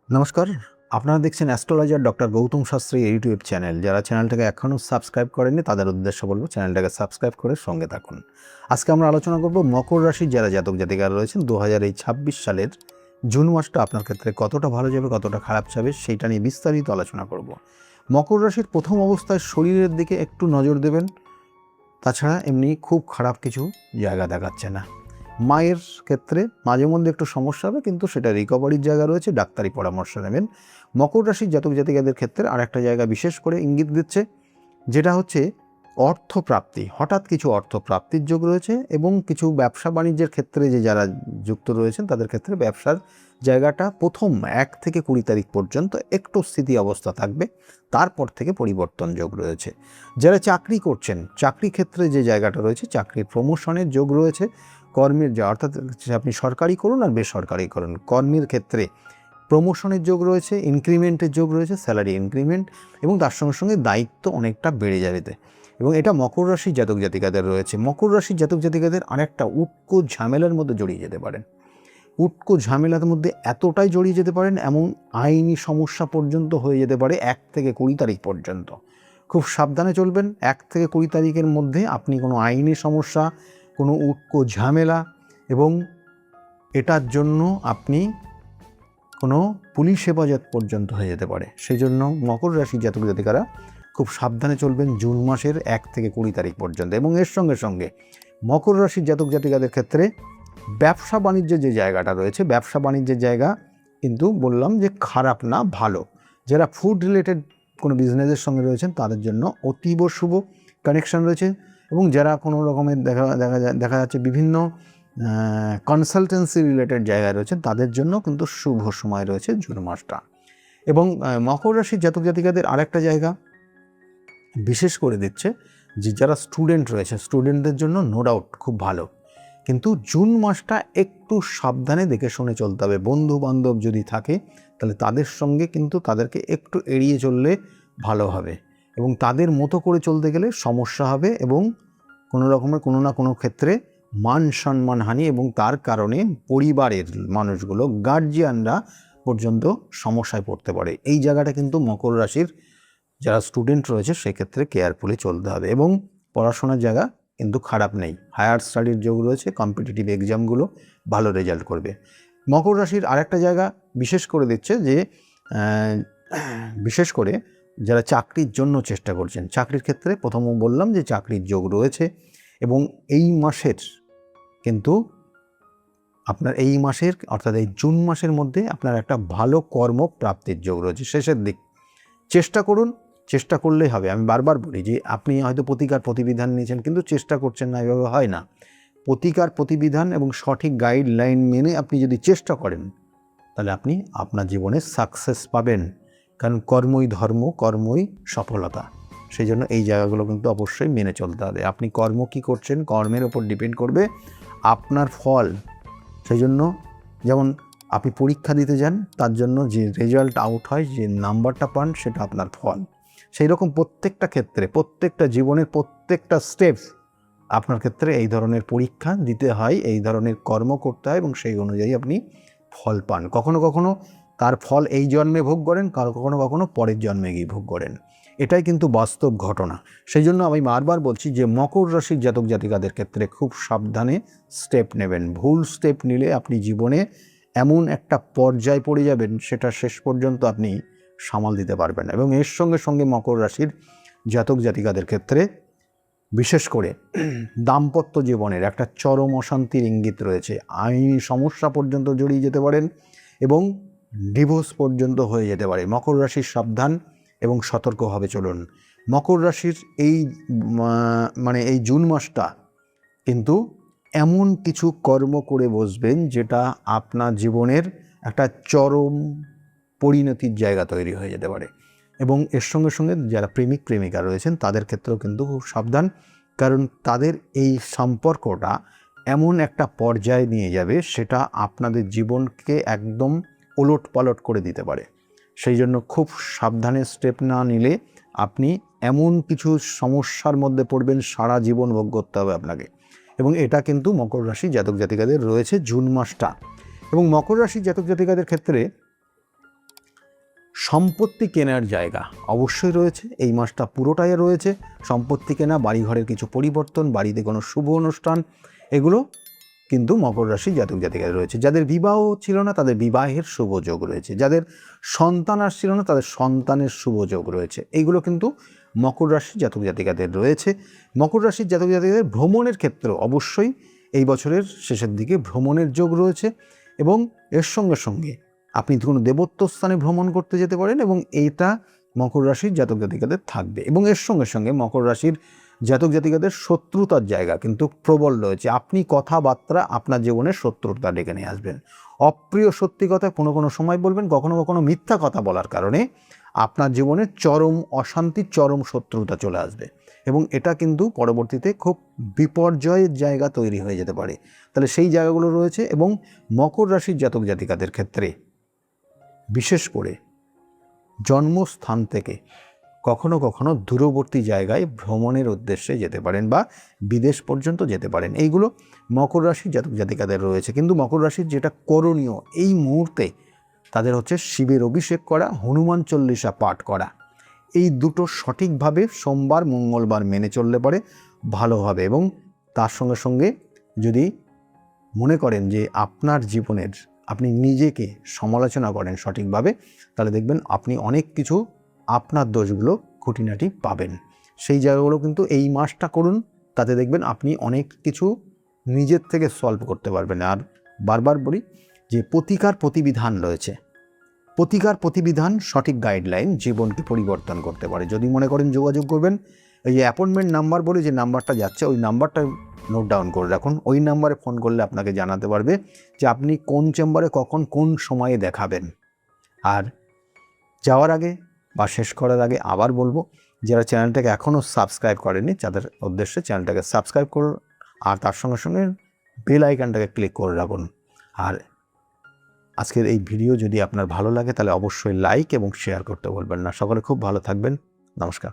নমস্কার, আপনারা দেখছেন astrologer doctor Gautam Shastri YouTube channel. যারা চ্যানেলটাকে এখনও সাবস্ক্রাইব করেননি তাদের উদ্দেশ্য বলবো চ্যানেলটাকে সাবস্ক্রাইব করে সঙ্গে থাকুন। আজকে আমরা আলোচনা করব মকর রাশির যারা জাতক জাতিকারা রয়েছেন 2026 সালের জুন মাসটা আপনার ক্ষেত্রে কতটা ভালো যাবে, কতটা খারাপ যাবে সেইটা নিয়ে বিস্তারিত আলোচনা করব। মকর রাশির প্রথম অবস্থায় শরীরের দিকে একটু নজর দেবেন, তাছাড়া এমনি খুব খারাপ কিছু জায়গা দেখাচ্ছে না। মায়ের ক্ষেত্রে মাঝে মধ্যে একটু সমস্যা হবে, কিন্তু সেটা রিকভারির জায়গা রয়েছে, ডাক্তারি পরামর্শ নেবেন। মকর রাশির জাতক জাতিকাদের ক্ষেত্রে আরেকটা জায়গা বিশেষ করে ইঙ্গিত দিচ্ছে, যেটা হচ্ছে অর্থপ্রাপ্তি। হঠাৎ কিছু অর্থপ্রাপ্তির যোগ রয়েছে এবং কিছু ব্যবসা বাণিজ্যের ক্ষেত্রে যে যারা যুক্ত রয়েছেন তাদের ক্ষেত্রে ব্যবসার জায়গাটা প্রথম 1 থেকে 20 তারিখ পর্যন্ত একটু স্থিতি অবস্থা থাকবে, তারপর থেকে পরিবর্তন যোগ রয়েছে। যারা চাকরি করছেন, চাকরি ক্ষেত্রে যে জায়গাটা রয়েছে, চাকরির প্রমোশনের যোগ রয়েছে। কর্মের যে অর্থাৎ আপনি সরকারি করুন আর বেসরকারি করুন, কর্মের ক্ষেত্রে প্রমোশনের যোগ রয়েছে, ইনক্রিমেন্টের যোগ রয়েছে, স্যালারি ইনক্রিমেন্ট, এবং তার সঙ্গে সঙ্গে দায়িত্ব অনেকটা বেড়ে যাবে। এবং এটা মকর রাশির জাতক জাতিকাদের রয়েছে। মকর রাশির জাতক জাতিকাদের আরেকটা উটকো ঝামেলার মধ্যে জড়িয়ে যেতে পারেন। উটকো ঝামেলার মধ্যে এতটাই জড়িয়ে যেতে পারেন, এমন আইনি সমস্যা পর্যন্ত হয়ে যেতে পারে 1 থেকে 20 তারিখ পর্যন্ত। খুব সাবধানে চলবেন। 1 থেকে 20 তারিখের মধ্যে আপনি কোনো আইনি সমস্যা, কোনো উটকো ঝামেলা, এবং এটার জন্য আপনি কোনো পুলিশ হেফাজত পর্যন্ত হয়ে যেতে পারে। সেই জন্য মকর রাশির জাতক জাতিকারা খুব সাবধানে চলবেন জুন মাসের 1 থেকে 20 তারিখ পর্যন্ত। এবং এর সঙ্গে সঙ্গে মকর রাশির জাতক জাতিকাদের ক্ষেত্রে ব্যবসা বাণিজ্যের যে জায়গাটা রয়েছে, ব্যবসা বাণিজ্যের জায়গা কিন্তু বললাম যে খারাপ না, ভালো। যারা ফুড রিলেটেড কোনো বিজনেসের সঙ্গে রয়েছেন তাদের জন্য অতীব শুভ কানেকশন রয়েছে। এবং যারা কোনো রকমের দেখা যাচ্ছে বিভিন্ন কনসালটেন্সি রিলেটেড জায়গায় রয়েছেন তাদের জন্য কিন্তু শুভ সময় রয়েছে জুন মাসটা। এবং মকর রাশির জাতক জাতিকাদের আরেকটা জায়গা বিশেষ করে দিচ্ছে যে যারা স্টুডেন্ট রয়েছে, স্টুডেন্টদের জন্য নো ডাউট খুব ভালো, কিন্তু জুন মাসটা একটু সাবধানে দেখে শুনে চলতে হবে। বন্ধু বান্ধব যদি থাকে তাহলে তাদের সঙ্গে কিন্তু তাদেরকে একটু এড়িয়ে চললে ভালো হবে, এবং তাদের মতো করে চলতে গেলে সমস্যা হবে এবং কোনো রকমের কোনো না কোনো ক্ষেত্রে মান সম্মান হানি, এবং তার কারণে পরিবারের মানুষগুলো, গার্জিয়ানরা পর্যন্ত সমস্যায় পড়তে পারে। এই জায়গাটা কিন্তু মকর রাশির যারা স্টুডেন্ট রয়েছে সেক্ষেত্রে কেয়ারফুলি চলতে হবে। এবং পড়াশোনার জায়গা কিন্তু খারাপ নেই, হায়ার স্টাডির যোগ রয়েছে, কম্পিটিটিভ এক্সামগুলো ভালো রেজাল্ট করবে। মকর রাশির আরেকটা জায়গা বিশেষ করে দিচ্ছে যে বিশেষ করে যারা চাকরির জন্য চেষ্টা করছেন, চাকরির ক্ষেত্রে প্রথম বললাম যে চাকরির যোগ রয়েছে। এবং এই মাসের কিন্তু আপনার এই মাসের অর্থাৎ এই জুন মাসের মধ্যে আপনার একটা ভালো কর্মপ্রাপ্তির যোগ রয়েছে শেষের দিক। চেষ্টা করুন, চেষ্টা করলেই হবে। আমি বারবার বলি যে আপনি হয়তো প্রতিকার প্রতিবিধান নিয়েছেন কিন্তু চেষ্টা করছেন না, এভাবে হয় না। প্রতিকার প্রতিবিধান এবং সঠিক গাইডলাইন মেনে আপনি যদি চেষ্টা করেন তাহলে আপনি আপনার জীবনে সাকসেস পাবেন, কারণ কর্মই ধর্ম, কর্মই সফলতা। সেই জন্য এই জায়গাগুলো কিন্তু অবশ্যই মেনে চলতে হবে। আপনি কর্ম কী করছেন, কর্মের ওপর ডিপেন্ড করবে আপনার ফল। সেই জন্য যেমন আপনি পরীক্ষা দিতে যান, তার জন্য যে রেজাল্ট আউট হয়, যে নাম্বারটা পান, সেটা আপনার ফল। সেই রকম প্রত্যেকটা ক্ষেত্রে, প্রত্যেকটা জীবনের প্রত্যেকটা স্টেপ আপনার ক্ষেত্রে এই ধরনের পরীক্ষা দিতে হয়, এই ধরনের কর্ম করতে হয়, এবং সেই অনুযায়ী আপনি ফল পান। কখনো কখনো তার ফল এই জন্মে ভোগ করেন, কখনো কখনো পরের জন্মে গিয়ে ভোগ করেন। এটাই কিন্তু বাস্তব ঘটনা। সেই জন্য আমি বারবার বলছি যে মকর রাশির জাতক জাতিকাদের ক্ষেত্রে খুব সাবধানে স্টেপ নেবেন। ভুল স্টেপ নিলে আপনি জীবনে এমন একটা পর্যায়ে পড়ে যাবেন, সেটা শেষ পর্যন্ত আপনি সামাল দিতে পারবেন না। এবং এর সঙ্গে সঙ্গে মকর রাশির জাতক জাতিকাদের ক্ষেত্রে বিশেষ করে দাম্পত্য জীবনের একটা চরম অশান্তির ইঙ্গিত রয়েছে। আইনি সমস্যা পর্যন্ত জড়িয়ে যেতে পারেন এবং ডিভোর্স পর্যন্ত হয়ে যেতে পারে। মকর রাশির সাবধান এবং সতর্কভাবে চলুন। মকর রাশির এই এই জুন মাসটা কিন্তু এমন কিছু কর্ম করে বসবেন যেটা আপনার জীবনের একটা চরম পরিণতির জায়গা তৈরি হয়ে যেতে পারে। এবং এর সঙ্গে সঙ্গে যারা প্রেমিক প্রেমিকা রয়েছেন তাদের ক্ষেত্রেও কিন্তু খুব সাবধান, কারণ তাদের এই সম্পর্কটা এমন একটা পর্যায়ে নিয়ে যাবে সেটা আপনাদের জীবনকে একদম ওলট পালট করে দিতে পারে। সেই জন্য খুব সাবধানে স্টেপ না নিলে আপনি এমন কিছু সমস্যার মধ্যে পড়বেন, সারা জীবন ভোগ করতে হবে আপনাকে। এবং এটা কিন্তু মকর রাশি জাতক জাতিকাদের রয়েছে জুন মাসটা। এবং মকর রাশি জাতক জাতিকাদের ক্ষেত্রে সম্পত্তি কেনার জায়গা অবশ্যই রয়েছে, এই মাসটা পুরোটাই রয়েছে। সম্পত্তি কেনা, বাড়িঘরের কিছু পরিবর্তন, বাড়িতে কোনো শুভ অনুষ্ঠান, এগুলো কিন্তু মকর রাশির জাতক জাতিকাদের রয়েছে। যাদের বিবাহ ছিল না তাদের বিবাহের শুভ যোগ রয়েছে, যাদের সন্তান আসছিল না তাদের সন্তানের শুভ যোগ রয়েছে। এইগুলো কিন্তু মকর রাশির জাতক জাতিকাদের রয়েছে। মকর রাশির জাতক জাতিকাদের ভ্রমণের ক্ষেত্রে অবশ্যই এই বছরের শেষের দিকে ভ্রমণের যোগ রয়েছে, এবং এর সঙ্গে সঙ্গে আপনি কোনো দেবত্ব স্থানে ভ্রমণ করতে যেতে পারেন, এবং এইটা মকর রাশির জাতক জাতিকাদের থাকবে। এবং এর সঙ্গে সঙ্গে মকর রাশির জাতক জাতিকাদের শত্রুতার জায়গা কিন্তু প্রবল রয়েছে। আপনি কথাবার্তা আপনার জীবনে শত্রুতা ডেকে নিয়ে আসবেন, অপ্রিয় সত্যি কথা কোনো কোনো সময় বলবেন, কখনো কখনো মিথ্যা কথা বলার কারণে আপনার জীবনে চরম অশান্তি, চরম শত্রুতা চলে আসবে, এবং এটা কিন্তু পরবর্তীতে খুব বিপর্যয়ের জায়গা তৈরি হয়ে যেতে পারে। তাহলে সেই জায়গাগুলো রয়েছে। এবং মকর রাশির জাতক জাতিকাদের ক্ষেত্রে বিশেষ করে জন্মস্থান থেকে কখনো কখনো দূরবর্তী জায়গায় ভ্রমণের উদ্দেশ্যে যেতে পারেন, বা বিদেশ পর্যন্ত যেতে পারেন। এইগুলো মকর রাশির জাতক জাতিকাদের রয়েছে। কিন্তু মকর রাশির যেটা করণীয় এই মুহূর্তে তাদের হচ্ছে শিবের অভিষেক করা, হনুমান চল্লিশা পাঠ করা। এই দুটো সঠিকভাবে সোমবার মঙ্গলবার মেনে চললে পরে ভালো হবে। এবং তার সঙ্গে সঙ্গে যদি মনে করেন যে আপনার জীবনের আপনি নিজেকে সমালোচনা করেন সঠিকভাবে, তাহলে দেখবেন আপনি অনেক কিছু আপনার দোষগুলো খুঁটিনাটি পাবেন। সেই জায়গাগুলো কিন্তু এই মাসটা করুন, তাতে দেখবেন আপনি অনেক কিছু নিজের থেকে সলভ করতে পারবেন। আর বারবার বলি যে প্রতিকার প্রতিবিধান রয়েছে, প্রতিকার প্রতিবিধান সঠিক গাইডলাইন জীবনকে পরিবর্তন করতে পারে। যদি মনে করেন যোগাযোগ করবেন, এই যে অ্যাপয়েন্টমেন্ট নাম্বার বলে যে নাম্বারটা যাচ্ছে, ওই নাম্বারটা নোট ডাউন করে রাখুন। ওই নাম্বারে ফোন করলে আপনাকে জানাতে পারবে যে আপনি কোন চেম্বারে কখন কোন সময়ে দেখাবেন। আর যাওয়ার আগে বা শেষ করার আগে আবার বলবো, যারা চ্যানেলটাকে এখনও সাবস্ক্রাইব করেনি তাদের উদ্দেশ্যে চ্যানেলটাকে সাবস্ক্রাইব করুন, আর তার সঙ্গে সঙ্গে বেল আইকনটাকে ক্লিক করে রাখুন। আর আজকের এই ভিডিও যদি আপনার ভালো লাগে তাহলে অবশ্যই লাইক এবং শেয়ার করতে বলবেন না। সকলে খুব ভালো থাকবেন। নমস্কার।